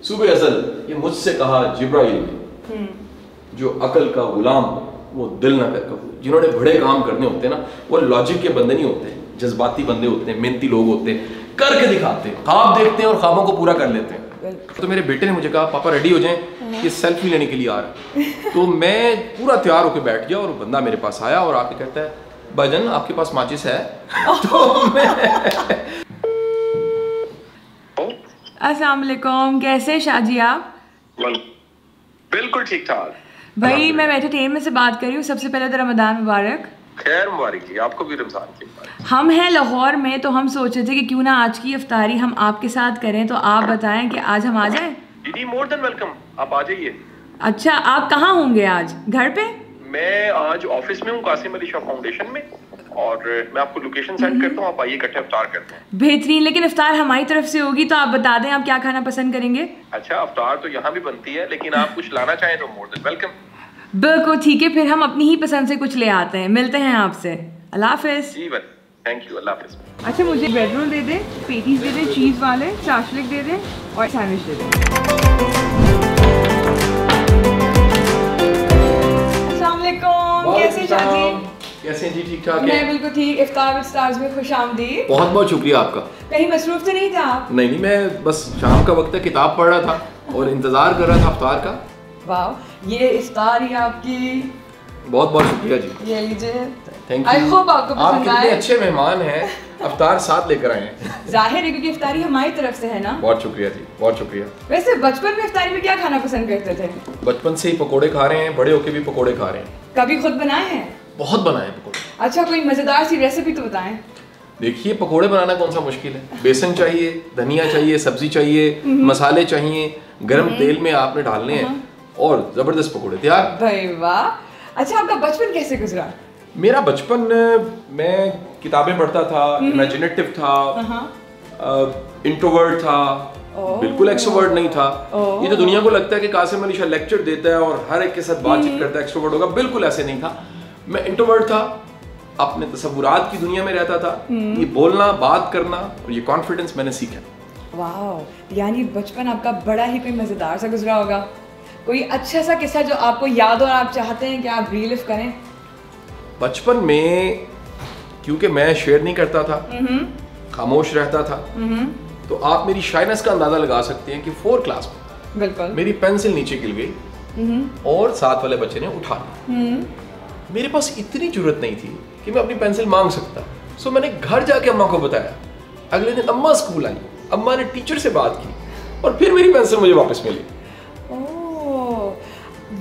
सुबह अज़ल ये मुझसे कहा जिब्राइल ने, जो अकल का गुलाम हो वो दिल ना कर कबूल। जिन्होंने बड़े काम करने होते हैं ना, वो लॉजिक के बंदे नहीं होते, जज्बाती बंदे होते हैं, मेहनती लोग होते हैं, करके दिखाते हैं, ख्वाब देखते हैं और ख्वाबों को पूरा कर लेते हैं। तो मेरे बेटे ने मुझे कहा पापा रेडी हो जाएं, ये सेल्फी लेने के लिए आ रहा है। तो मैं पूरा तैयार होकर बैठ गया और बंदा मेरे पास आया और आके कहता है भाईजान आपके पास माचिस है? तो मैं अस्सलाम वालेकुम, कैसे शाजी आप? बिल्कुल ठीक ठाक भाई मैं एंटरटेनमेंट से बात कर रही हूँ। सबसे पहले तो रमज़ान मुबारक। खैर मुबारक जी, आपको भी रमजान की मुबारक। हम हैं लाहौर में, तो हम सोच रहे थे कि क्यों ना आज की इफ्तारी हम आपके साथ करें, तो आप बताएं कि आज हम आ जाएं? जी मोर देन वेलकम, आप आ जाइए। अच्छा, आप कहाँ होंगे आज? घर पे? मैं आज ऑफिस में हूँ, कासिम अली शाह फाउंडेशन में, और मैं आपको लोकेशन सेंड करता हूँ, आप आइए इकट्ठे इफ्तार करते हैं। बेहतरीन, लेकिन इफ्तार हमारी तरफ से होगी, तो आप बता दें आप क्या खाना पसंद करेंगे? अच्छा, इफ्तार तो यहाँ भी बनती है, लेकिन आप कुछ लाना चाहें तो मोर देन वेलकम। बिल्कुल ठीक है, फिर हम अपनी ही पसंद से कुछ ले आते हैं। मिलते हैं आपसे। अल्लाह हाफिज। जी बस, थैंक यू, अल्लाह हाफिज। अच्छा, मुझे ब्रेड रोल दे दें, पेटीज दे दें चीज़ वाले, चाशलिक दे दें और सैंडविच दे दें। अस्सलाम वालेकुम, कैसे शाजी? कैसे हैं जी? ठीक ठाक मैं है? बिल्कुल ठीक। इफ्तार विद स्टार्स में खुशामदीद। बहुत बहुत शुक्रिया आपका। कहीं मसरूफ तो नहीं था आप? नहीं, मैं बस शाम का वक्त है, किताब पढ़ रहा था और इंतजार कर रहा था इफ्तार का। वाह, ये इफ्तार ही आपकी। बहुत बहुत शुक्रिया जी। ये लीजिए, थैंक आई यू। होप आपको आप पसंद कितने आए। अच्छे मेहमान हैं, इफ्तार साथ लेकर आए हैं। जाहिर है क्योंकि इफ्तारी हमारी तरफ से है ना। बहुत शुक्रिया जी, बहुत शुक्रिया। वैसे बचपन में इफ्तारी में क्या खाना पसंद करते थे? बचपन से ही पकोड़े खा रहे हैं, बड़े होके भी पकोड़े खा रहे हैं। कभी खुद बनाए हैं? बहुत बनाए हैं पकोड़े। अच्छा, कोई मजेदार सी रेसिपी तो बताएं। देखिए, पकोड़े बनाना कौन सा मुश्किल है। बेसन चाहिए, धनिया चाहिए, सब्जी चाहिए, मसाले चाहिए, गरम तेल में आपने डालने हैं और जबरदस्त पकोड़े तैयार। भाई वाह। अच्छा, आपका बचपन कैसे गुजरा? मेरा बचपन, मैं किताबें पढ़ता था, इमेजिनेटिव था, इंट्रोवर्ट था, बिल्कुल एक्सट्रोवर्ट नहीं था। ये तो दुनिया को लगता है कि कासिम अली शाह लेक्चर देता है और हर एक के साथ बातचीत करता है, एक्सट्रोवर्ट होगा। बिल्कुल ऐसे नहीं था। मैं इंट्रोवर्ट था, अपने तसव्वुरात की दुनिया में रहता था। ये बोलना, बात करना और ये कॉन्फिडेंस मैंने सीखा। वाह, यानी बचपन आपका बड़ा ही कोई मजेदार सा गुजरा होगा। कोई अच्छा सा किस्सा जो आपको याद हो और आप चाहते हैं कि आप रीलिव करें? बचपन में क्योंकि मैं शेयर नहीं करता था, खामोश रहता था, तो आप मेरी शाइनेस का अंदाजा लगा सकते हैं कि 4th क्लास में बिल्कुल मेरी पेंसिल नीचे गिर गई और साथ वाले बच्चे ने उठा ली। मेरे पास इतनी जरूरत नहीं थी कि मैं अपनी पेंसिल मांग सकता। सो मैंने घर जाके अम्मा को बताया। अगले दिन अम्मा स्कूल आई, अम्मा ने टीचर से बात की और फिर मेरी पेंसिल मुझे वापस मिली।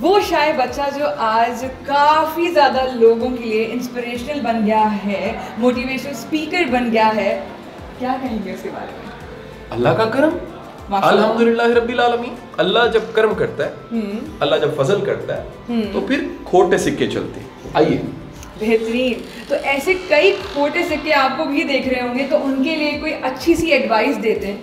वो शायद बच्चा जो आज काफी ज्यादा लोगों के लिए इंस्पिरेशनल बन गया है, मोटिवेशनल स्पीकर बन गया है, क्या कहेंगे उसके बारे में? अल्लाह का करम, अल्हम्दुलिल्लाह रब्बिल आलमीन। अल्लाह जब करम करता है, अल्लाह जब फजल करता है, तो फिर खोटे सिक्के चलते हैं। आइए, बेहतरीन। तो ऐसे कई खोटे सिक्के आपको भी देख रहे होंगे, तो उनके लिए कोई अच्छी सी एडवाइस देते हैं।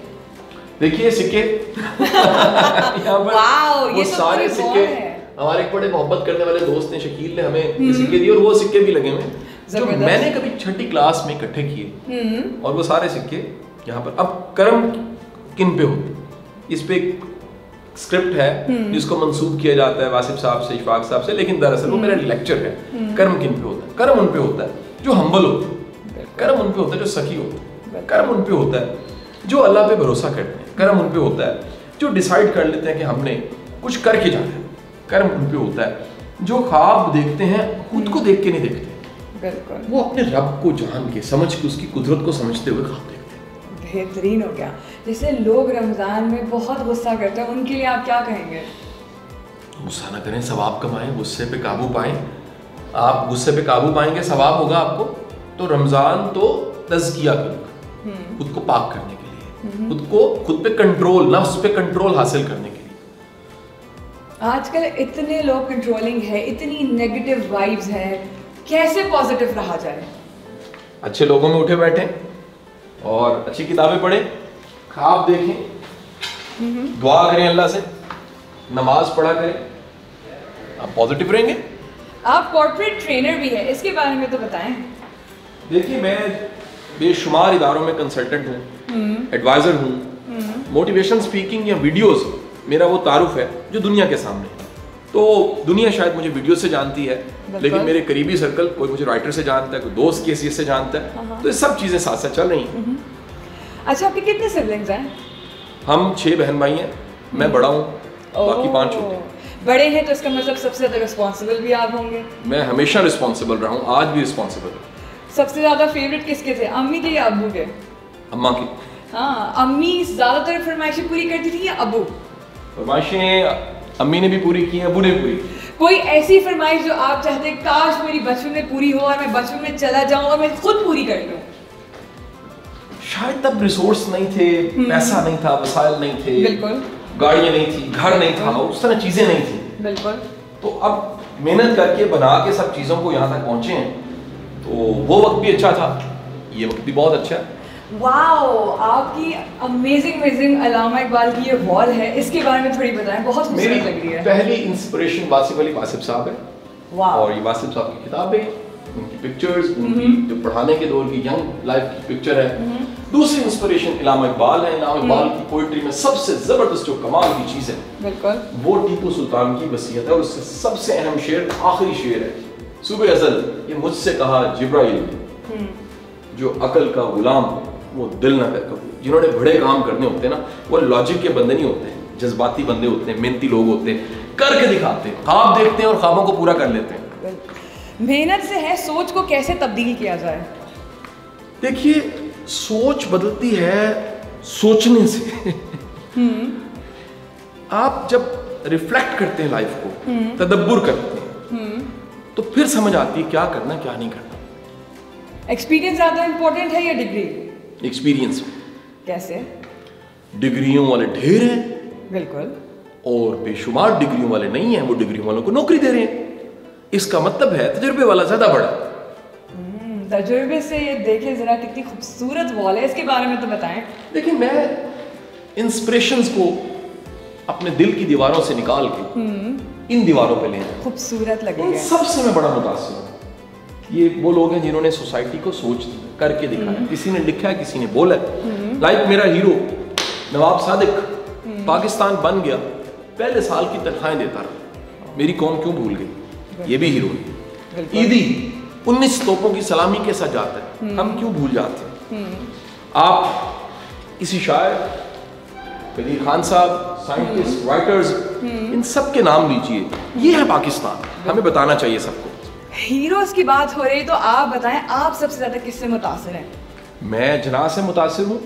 देखिए सिक्के यहाँ पर वाओ, वो ये तो सारे बड़ी सिक्के, बॉल है। हमारे एक बड़े मोहब्बत करने वाले दोस्त ने, शकील ने हमें ये सिक्के दिए और वो सिक्के भी लगे हुए हैं जो जबरदस्त। मैंने कभी 6ठी क्लास में इकट्ठे किए। और वो सारे सिक्के यहाँ पर। अब कर्म किन पे होते, इस पे एक स्क्रिप्ट है जिसको मंसूब किया जाता है वासिफ साहब से, इशफाक साहब से, लेकिन दरअसल वो मेरा लेक्चर है। कर्म किन पे होता है? कर्म उन पे होता है जो हम्बल होते हैं, कर्म उन पे होता है जो सखी होते हैं, कर्म उन पे होता है जो अल्लाह पे भरोसा करते हैं, कर्म उन पे होता है जो डिसाइड कर लेते हैं कि हमने कुछ करके जाना है, कर्म उन पे होता है जो ख्वाब देखते हैं, खुद को देख के नहीं देखते, बिल्कुल, वो अपने रब को जान के, समझ के, उसकी कुदरत को समझते हुए ख्वाब देखते हैं। बेहतरीन हो गया। जैसे लोग रमज़ान में बहुत गुस्सा करते हैं, उनके लिए आप क्या कहेंगे? गुस्सा ना करें, सवाब कमाएं, गुस्से पे काबू पाएं। आप गुस्से पे काबू पाएंगे, सवाब होगा आपको। तो रमज़ान तो तज़किया का रुख, खुद को पाक करने के लिए, खुद पे कंट्रोल, नफ्स पे कंट्रोल हासिल करने के लिए। आजकल इतने लोग कंट्रोलिंग है, इतनी नेगेटिव वाइब्स है, कैसे पॉजिटिव रहा जाए? अच्छे लोगों में उठे बैठे और अच्छी किताबें पढ़ें, ख्वाब देखें, दुआ करें अल्लाह से, नमाज पढ़ा करें, आप पॉजिटिव रहेंगे। आप कॉर्पोरेट ट्रेनर भी है, इसके बारे में तो बताएं। देखिए, मैं बेशुमार इदारों में कंसल्टेंट हूँ, एडवाइज़र हूँ। मोटिवेशन स्पीकिंग या वीडियोस मेरा वो तारुफ है जो दुनिया के सामने है। तो दुनिया शायद मुझे वीडियो से जानती है, लेकिन मेरे करीबी सर्कल कोई मुझे राइटर से जानता है, कोई दोस्त की हैसियत से जानता है। तो ये सब चीज़ें साथ साथ चल रही हैं। अच्छा, आपके कितने सिबलिंग्स हैं? हम 6 बहन भाई हैं, मैं बड़ा हूँ, बाकी 5 छोटे। बड़े हैं तो इसका मतलब सबसे ज़्यादा रिस्पॉन्सिबल भी आप होंगे। मैं हमेशा रिस्पॉन्सिबल रहा हूँ, आज भी रिस्पॉन्सिबल हूँ। सबसे ज़्यादा फेवरेट किसके थे, अम्मी के या अब्बू के? अम्मा की। हाँ, अम्मी ज़्यादातर फरमाइशें पूरी करती थी या अब्बू? फरमाइशें अम्मी ने भी पूरी की, अब्बू ने भी पूरी की। कोई ऐसी फरमाइश जो आप चाहते हैं काश मेरी बचपन में पूरी हो और मैं बचपन में चला जाऊँ और मैं खुद पूरी कर लूँ? शायद तब रिसोर्स नहीं थे, पैसा नहीं था, वसाइल नहीं थे, बिल्कुल, गाड़ियाँ नहीं थी, घर नहीं था, उस तरह चीज़ें नहीं थी। बिल्कुल। तो अब मेहनत करके बना के सब चीज़ों को यहाँ तक पहुँचे हैं, तो वो वक्त भी अच्छा था, ये वक्त भी बहुत अच्छा है। वाओ, आपकी अमेजिंग अल्लामा इकबाल की ये वॉल है, इसके बारे में थोड़ी बताएं, बहुत खूबसूरत लग रही है। पहली इंस्पिरेशन वासिफ अली वासिफ साहब है। वाओ। और ये वासिफ साहब की किताबें, उनकी पिक्चर्स, उनकी जो पढ़ाने के दौर की यंग लाइफ की पिक्चर है। दूसरी इंस्पिरेशन अल्लामा इकबाल है। अल्लामा इकबाल की पोइट्री में सबसे जबरदस्त जो कमाल की चीज़ है, बिल्कुल, वो टीपू सुल्तान की वसीयत है। और उससे सबसे अहम शेर आखिरी शेर है, सुबह अज़ल ये मुझसे कहा जिब्राइल ने, जो अकल का गुलाम वो दिल न कर कबूल। जिन्होंने बड़े काम करने होते हैं ना, वो लॉजिक के बंदे नहीं होते, जज्बाती बंदे होते हैं, मेहनती लोग होते हैं, करके दिखाते हैं, ख्वाब देखते हैं और ख्वाबों को पूरा कर लेते हैं। मेहनत से है, सोच को कैसे तब्दील किया जाए? देखिए, सोच बदलती है सोचने से। आप जब रिफ्लेक्ट करते हैं लाइफ को, तदब्बुर करते हैं, तो फिर समझ आती है क्या करना क्या नहीं करना। एक्सपीरियंस ज़्यादा इंपॉर्टेंट है या डिग्री? एक्सपीरियंस। कैसे? डिग्रियों वाले ढेर हैं, बिल्कुल, और बेशुमार डिग्रियों वाले नहीं हैं, वो डिग्रियों वालों को नौकरी दे रहे हैं। इसका मतलब है तजुर्बे वाला ज्यादा बड़ा। तजुर्बे से ये देखिए जरा कितनी खूबसूरत वॉल है, इसके बारे में तो बताएं। देखिए, मैं इंस्पिरेशंस को अपने दिल की दीवारों से निकाल के इन दीवारों पे ले आया। खूबसूरत लगे। सबसे मैं बड़ा मुतासिर हूँ। ये वो लोग हैं जिन्होंने सोसाइटी को सोच करके दिखाया। किसी ने लिखा है, किसी ने बोला है। लाइक मेरा हीरो नवाब सादिक पाकिस्तान बन गया, पहले साल की तनख्वाहें देता रहा, मेरी कौम क्यों भूल गई, ये भी हीरो है। ईदी 19 तोपों की सलामी के साथ जाता है, हम क्यों भूल जाते हैं। आप किसी शायर, कदीर खान साहब, साइंटिस्ट, राइटर्स, इन सब के नाम लीजिए, ये है पाकिस्तान, हमें बताना चाहिए सबको। हीरोज की बात हो रही तो आप बताएं, आप सबसे ज्यादा किससे मुतासिर हैं? मैं जना से मुतासिर हूँ,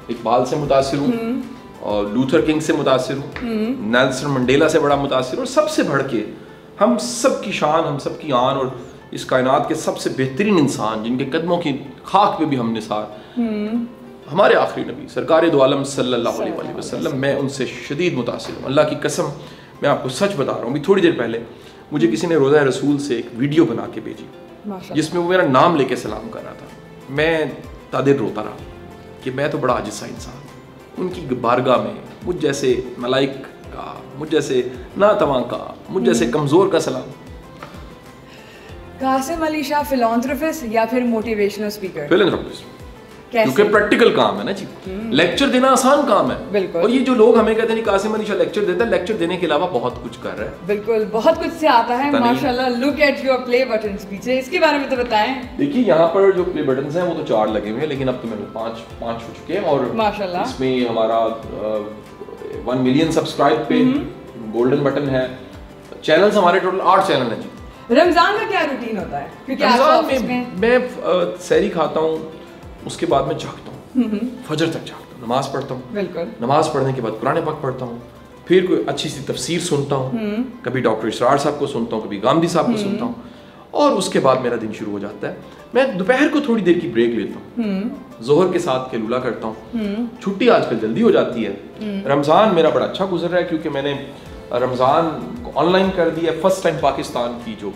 इकबाल से मुतासिर हूँ, और लूथर किंग से मुतासिर हूँ, नेल्सन मंडेला से बड़ा मुतासिर हूँ। और सबसे बढ़ के हम सब की शान, हम सब की आन, और इस कायनात के सबसे बेहतरीन इंसान जिनके कदमों की खाक पे भी हम निसार, हमारे आखिरी नबी सरकार दो आलम सल्लल्लाहु अलैहि वसल्लम, मैं उनसे शदीद मुतासिर हूँ। अल्लाह की कसम, मैं आपको सच बता रहा हूँ। अभी थोड़ी देर पहले मुझे किसी ने रोज़ा रसूल से एक वीडियो बना के भेजी, जिसमें वो मेरा नाम लेके सलाम कर रहा था। मैं तादिर रोता रहा कि मैं तो बड़ा आजिज़ सा इंसान, उनकी बारगाह में मुझ जैसे नलायक का, मुझ जैसे नातवां का, मुझ जैसे कमज़ोर का सलाम। कासिम अली शाह फिलॉन्थ्रोपिस्ट या फिर मोटिवेशनल स्पीकर? फिलॉन्थ्रोपिस्ट, क्योंकि प्रैक्टिकल काम है ना जी। लेक्चर देना आसान काम है, बिल्कुल। और ये जो लोग हमें कहते हैं कासिम अली शाह लेक्चर देता है, लेक्चर देने के अलावा बहुत कुछ कर रहा है। बिल्कुल, बहुत कुछ से आता है माशाल्लाह। Look at your play buttons पीछे, इसके बारे में तो बताएं। देखिए, यहाँ पर जो प्ले बटन्स हैं वो तो 4 लगे हुए हैं, लेकिन अब तो मेरे 5 हो चुके हैं। और माशाल्लाह, इसमें हमारा 1 मिलियन सब्सक्राइब पे गोल्डन बटन है। चैनल्स हमारे टोटल 8 चैनल हैं जी। रमजान में क्या रूटीन होता है? क्योंकि रमजान में मैं सहरी खाता हूँ, उसके बाद मैं जागता हूँ, फजर तक जागता हूँ, नमाज पढ़ता हूँ। बिल्कुल। नमाज पढ़ने के बाद कुरान पाक पढ़ता हूँ, फिर कोई अच्छी सी तफसीर सुनता हूँ, कभी डॉक्टर इसरार साहब को सुनता हूँ, कभी गांधी साहब को सुनता हूँ, और उसके बाद मेरा दिन शुरू हो जाता है। मैं दोपहर को थोड़ी देर की ब्रेक लेता हूँ, जोहर के साथ कैलूला करता हूँ। छुट्टी आजकल जल्दी हो जाती है। रमज़ान मेरा बड़ा अच्छा गुजर रहा है, क्योंकि मैंने रमज़ान को ऑनलाइन कर दिया। फर्स्ट टाइम पाकिस्तान की जो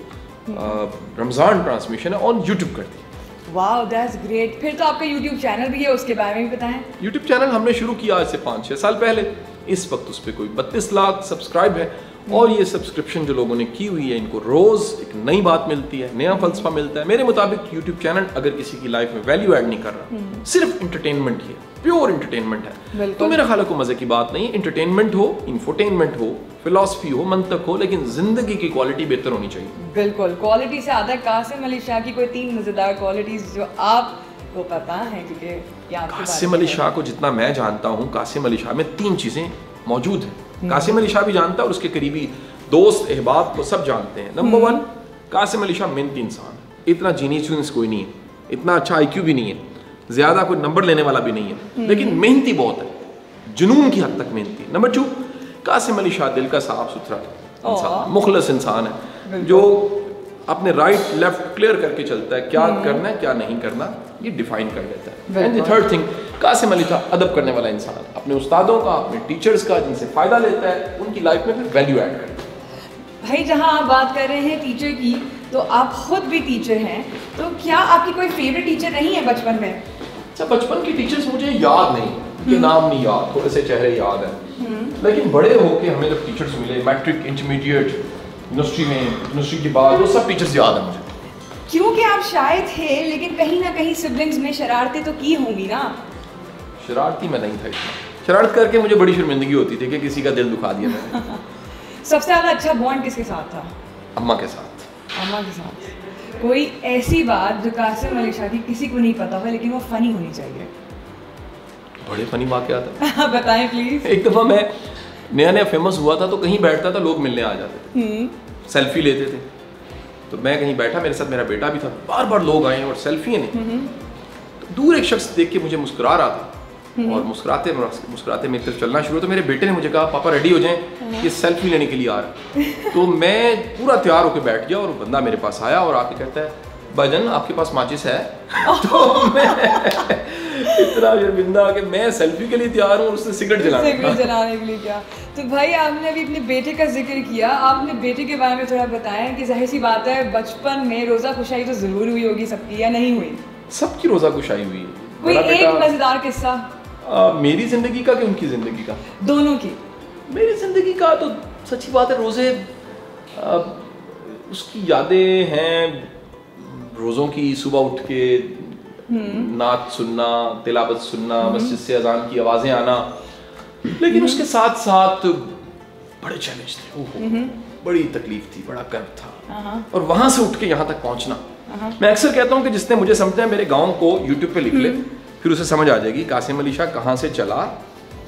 रमज़ान ट्रांसमिशन है ऑन यूट्यूब कर दी। Wow, that's great. फिर तो आपका यूट्यूब चैनल भी है, उसके बारे में भी बताएं। यूट्यूब चैनल हमने शुरू किया आज से 5-6 साल पहले। इस वक्त उस पर कोई 32 लाख सब्सक्राइब है, और ये सब्सक्रिप्शन जो लोगों ने की हुई है, इनको रोज़ एक नई बात मिलती है, नया फलसफा मिलता है। मेरे मुताबिक यूट्यूब चैनल अगर किसी की लाइफ में वैल्यू ऐड नहीं कर रहा, सिर्फ इंटरटेनमेंट ही है, प्योर एंटरटेनमेंट है। तो मेरा ख्याल है कोई मजे की बात नहीं, एंटरटेनमेंट हो, इंफोटेनमेंट हो, फिलॉसफी हो, मंतक हो, लेकिन जिंदगी की क्वालिटी बेहतर होनी चाहिए। बिल्कुल, क्वालिटी से आता है कासिम अली शाह की कोई 3 मजेदार क्वालिटीज जो आपको पता है, क्योंकि कासिम अली शाह को जितना मैं जानता हूँ, कासिम अली शाह में 3 चीजें मौजूद हैं। कासिम अली शाह भी जानता है और उसके करीबी दोस्त अहबाब को सब जानते हैं। नंबर 1, कासिम अली शाह मेहनती इंसान, इतना जीनियस कोई नहीं है, इतना अच्छा IQ भी नहीं है, ज्यादा कोई नंबर लेने वाला भी नहीं है, लेकिन मेहनती बहुत है, जुनून की हद तक मेहनती। नंबर 2, कासिम अली शाह दिल का साफ सुथरा इंसान, मुखलस इंसान है, जो अपने राइट लेफ्ट क्लियर करके चलता है, क्या करना है क्या नहीं करना ये डिफाइन कर लेता है। And the third thing, Qasim Ali Shah अदब करने वाला इंसान, अपने उस्तादों का, अपने टीचर्स का, जिनसे फायदा लेता है, उनकी लाइफ में फिर वैल्यू ऐड करता है। भाई जहाँ आप बात कर रहे हैं टीचर की, तो आप खुद भी टीचर हैं, तो क्या आपकी कोई फेवरेट टीचर नहीं है बचपन में? अच्छा, बचपन की टीचर्स मुझे याद नहीं, उनके नाम नहीं याद, थोड़े से चेहरे याद हैं, लेकिन बड़े होके हमें जब टीचर्स मिले, मैट्रिक, इंटरमीडिएट, यूनिवर्सिटी के बाद, वो सब टीचर्स याद है मुझे। क्योंकि आप शायद थे, लेकिन कहीं ना कहीं सिबलिंग्स में शरारतें तो की होंगी ना? शरारती मैं नहीं था इतना, शरारत करके मुझे बड़ी शर्मिंदगी होती थी कि किसी का दिल दुखा दिया मैंने। सबसे ज़्यादा अच्छा बॉन्ड किसके साथ था? अम्मा के साथ। अम्मा के साथ। कोई ऐसी बात जो कासिम अली शाह की किसी को नहीं पता हो, लेकिन वो फनी होनी चाहिए? बड़े फनी वाक़यात हैं। बताएं प्लीज। एक दफ़ा मैं नया फेमस हुआ था, तो कहीं बैठता था, लोग मिलने आ जाते थे, सेल्फी लेते थे, तो मैं कहीं बैठा, मेरे साथ मेरा बेटा भी था, बार बार लोग आए और सेल्फी नहीं, तो दूर एक शख्स देख के मुझे मुस्कुरा रहा था, और मुस्कुराते मुस्कुराते मेरी तरफ चलना शुरू, तो मेरे बेटे ने मुझे कहा, पापा रेडी हो जाएं, ये सेल्फी लेने के लिए आ रहा है। तो मैं पूरा तैयार होकर बैठ गया, और बंदा मेरे पास आया और आके कहता है, भाईजान आपके पास माचिस है? तो मैं इतना शर्मिंदा कि मैं सेल्फी के लिए तैयार हूँ, उसने सिगरेट जलाने के लिए क्या। तो भाई आपने अभी अपने बेटे का जिक्र किया, आपने बेटे के बारे में थोड़ा बताएं कि जाहिर सी बात है बचपन में रोज़ा खुशाई तो ज़रूर हुई होगी सबकी, या नहीं हुई? सबकी रोज़ा खुशाई हुई। कोई एक मज़ेदार किस्सा मेरी ज़िंदगी का कि उनकी ज़िंदगी का? दोनों की। मेरी ज़िंदगी का तो सच्ची बात है, रोज़े उसकी यादें हैं, रोज़ों की, सुबह उठ के नात सुनना, तिलावत सुनना, मस्जिद से अजान की आवाज़ें आना, लेकिन उसके साथ साथ बड़े चैलेंज थे, बड़ी तकलीफ थी, बड़ा कर्ब था, और वहाँ से उठ के यहाँ तक पहुँचना। मैं अक्सर कहता हूँ कि जिसने मुझे समझना है, मेरे गाँव को यूट्यूब पे लिख ले, फिर उसे समझ आ जाएगी कासिम अली शाह कहाँ से चला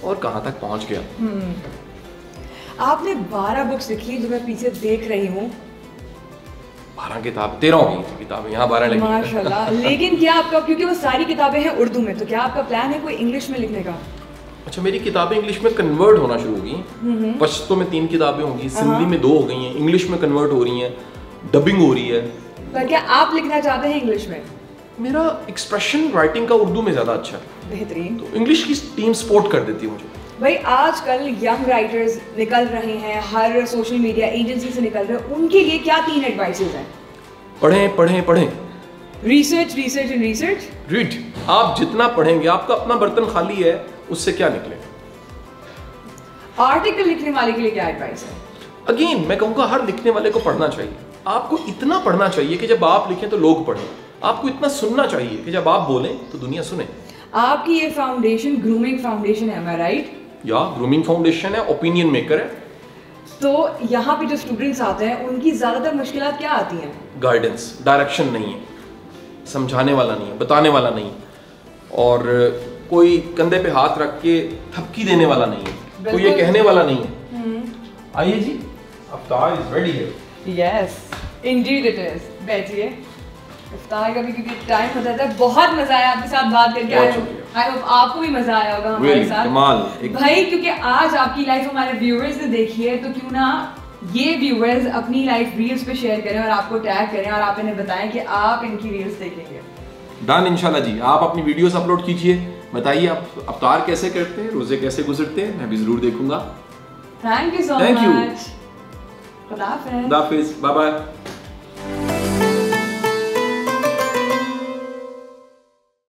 और कहाँ तक पहुँच गया। आपने 12 बुक्स लिखी, जो मैं पीछे देख रही हूँ। 12 किताब, 13 हो गई किताबें, यहाँ 12 लगी। माशाल्लाह। लेकिन क्या आपका, क्योंकि वो सारी किताबें हैं उर्दू में, तो क्या आपका प्लान है कोई इंग्लिश में लिखने का? अच्छा, मेरी किताबें इंग्लिश में कन्वर्ट होना शुरू हो गई। पश्तो में 3 किताबें होंगी, सिंधी में 2 हो गई हैं, इंग्लिश में कन्वर्ट हो रही हैं, डबिंग हो रही है। पर क्या आप लिखना चाहते हैं इंग्लिश में? मेरा एक्सप्रेशन राइटिंग का उर्दू में ज़्यादा अच्छा है। बेहतरीन। तो इंग्लिश की टीम सपोर्ट कर देती है मुझे। भाई आजकल यंग राइटर्स निकल रहे हैं, हर सोशल मीडिया एजेंसी से निकल रहे हैं, उनके लिए क्या 3 एडवाइसेस हैं? पढ़ें पढ़ें पढ़ें, research research and research. Read. आप जितना पढ़ेंगे, आपका अपना बर्तन खाली है, उससे क्या निकलेगा? आर्टिकल लिखने वाले के लिए क्या एडवाइस है? अगेन मैं कहूँगा हर लिखने वाले को पढ़ना चाहिए। आपको इतना पढ़ना चाहिए कि जब आप लिखें तो लोग पढ़ें, आपको इतना सुनना चाहिए कि जब आप बोलें तो दुनिया सुने। आपकी ये फाउंडेशन ग्रूमिंग फाउंडेशन है, am I right? या ग्रूमिंग फाउंडेशन है, ओपिनियन मेकर है। तो यहाँ पे जो स्टूडेंट्स आते हैं, उनकी ज़्यादातर मुश्किलात क्या आती हैं? गाइडेंस, डायरेक्शन नहीं है, समझाने वाला नहीं है, बताने वाला नहीं है, और कोई कंधे पे हाथ रख के थपकी देने वाला नहीं है, कोई ये कहने वाला नहीं है, आइए जी, अफ्तार इज रेडी है। Yes Indeed it is. बैठिए। इफ्तार का भी क्योंकि टाइम हो जाता है। बहुत मजा आया आपके साथ बात करके। आई होप आपको भी मजा आया होगा हमारे साथ। भाई क्योंकि आज आपकी लाइफ हमारे व्यूअर्स ने देखी है, तो क्यों ना ये व्यूअर्स अपनी लाइफ रील्स पे शेयर करें और आपको टैग करें और आप इन्हें बताएं कि आप इनकी रील्स देखेंगे। डन इंशाल्लाह जी। आप अपनी वीडियोस अपलोड कीजिए, बताइए आप अफ्तार कैसे करते हैं, रोजे कैसे गुजरते हैं, मैं भी जरूर देखूंगा। Thank you so much. खुदा हाफिज़। Bye bye.